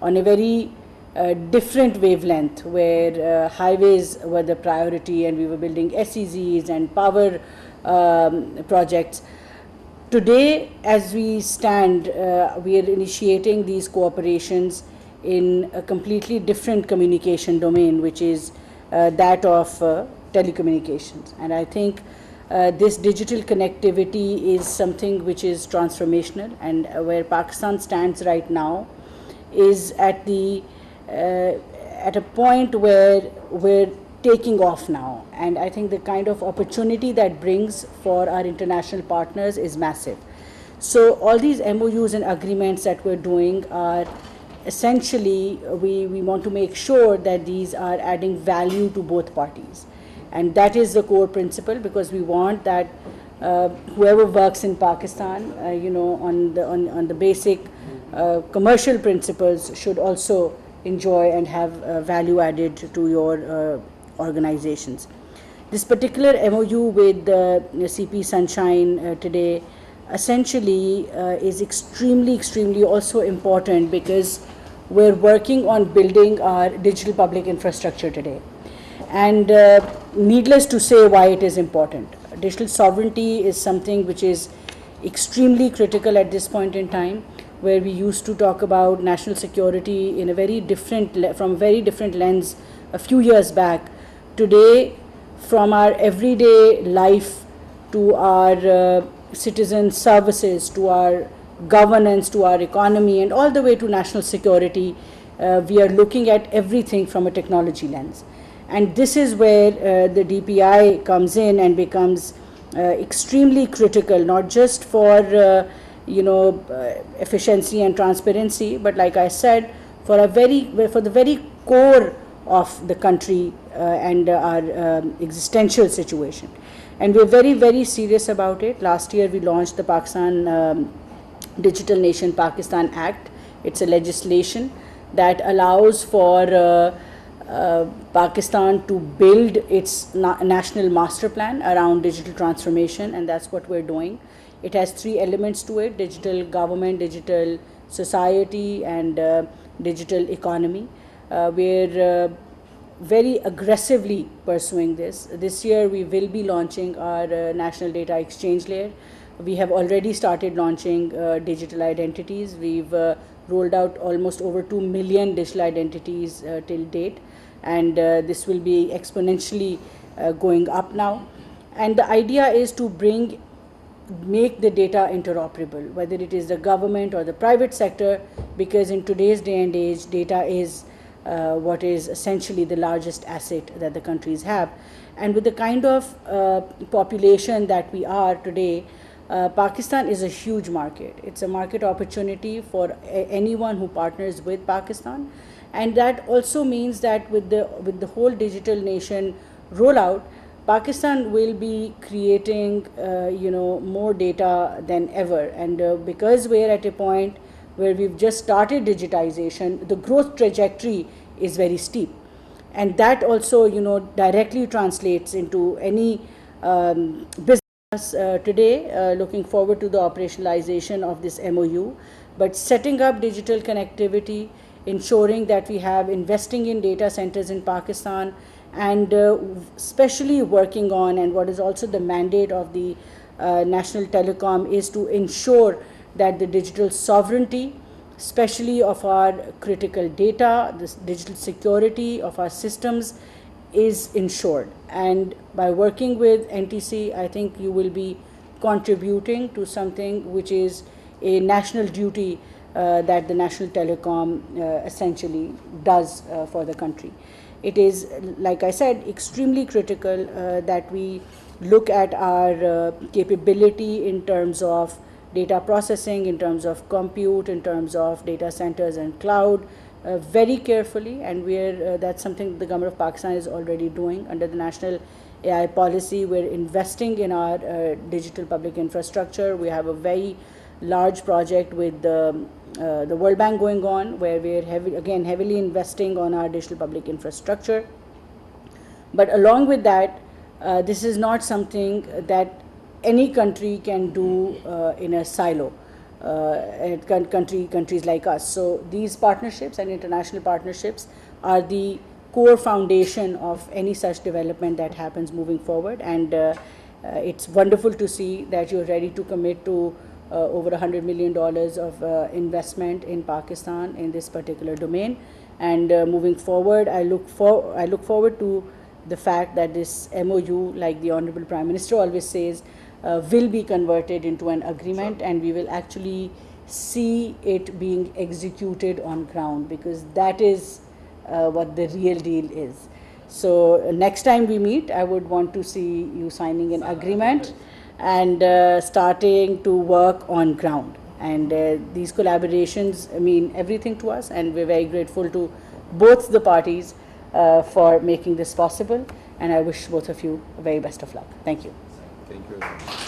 on a very different wavelength, where highways were the priority and we were building SEZs and power projects. Today, as we stand, we are initiating these cooperations in a completely different communication domain, which is that of telecommunications. And I think this digital connectivity is something which is transformational, and where Pakistan stands right now is at a point where we're taking off now. And I think the kind of opportunity that brings for our international partners is massive. So all these MOUs and agreements that we're doing are essentially, we want to make sure that these are adding value to both parties. And that is the core principle, because we want that whoever works in Pakistan, on the basic commercial principles, should also enjoy and have value added to your organizations. This particular MOU with CP Sunshine today essentially is extremely also important, because we're working on building our digital public infrastructure today. And needless to say why it is important. Digital sovereignty is something which is extremely critical at this point in time, where we used to talk about national security in a very different, from a very different lens a few years back. Today, from our everyday life to our citizen services, to our governance, to our economy, and all the way to national security, we are looking at everything from a technology lens. And this is where the DPI comes in and becomes extremely critical, not just for efficiency and transparency, but like I said, for the very core of the country and our existential situation. And we're very serious about it. Last year we launched the Pakistan Digital Nation Pakistan Act. It's a legislation that allows for Pakistan to build its national master plan around digital transformation, and that's what we're doing. It has three elements to it: digital government, digital society, and digital economy. We're very aggressively pursuing this. This year we will be launching our national data exchange layer. We have already started launching digital identities. We've rolled out almost over 2 million digital identities till date, and this will be exponentially going up now. And the idea is to make the data interoperable, whether it is the government or the private sector, because in today's day and age, data is what is essentially the largest asset that the countries have. And with the kind of population that we are today, Pakistan is a huge market. It's a market opportunity for anyone who partners with Pakistan. And that also means that with the whole digital nation rollout, Pakistan will be creating more data than ever. And because we're at a point where we've just started digitization, the growth trajectory is very steep. And that also directly translates into any business today, looking forward to the operationalization of this MOU, but setting up digital connectivity, ensuring that we have investing in data centers in Pakistan, and especially working on, and what is also the mandate of the National Telecom, is to ensure that the digital sovereignty, especially of our critical data, the digital security of our systems, is ensured. And by working with NTC, I think you will be contributing to something which is a national duty that the National Telecom essentially does for the country. It is, like I said, extremely critical that we look at our capability in terms of data processing, in terms of compute, in terms of data centers and cloud, very carefully. And that's something the government of Pakistan is already doing under the National AI Policy. We're investing in our digital public infrastructure. We have a very large project with the World Bank going on, where we're heavily investing on our digital public infrastructure. But along with that, this is not something that any country can do in a silo. countries like us. So these partnerships and international partnerships are the core foundation of any such development that happens moving forward, and it's wonderful to see that you're ready to commit to over $100 million of investment in Pakistan in this particular domain. And moving forward, I look forward to the fact that this MOU, like the Honorable Prime Minister always says, will be converted into an agreement, and we will actually see it being executed on ground, because that is what the real deal is. So next time we meet, I would want to see you signing an agreement and starting to work on ground. And these collaborations mean everything to us, and we're very grateful to both the parties for making this possible. And I wish both of you the very best of luck. Thank you. Thank you very much.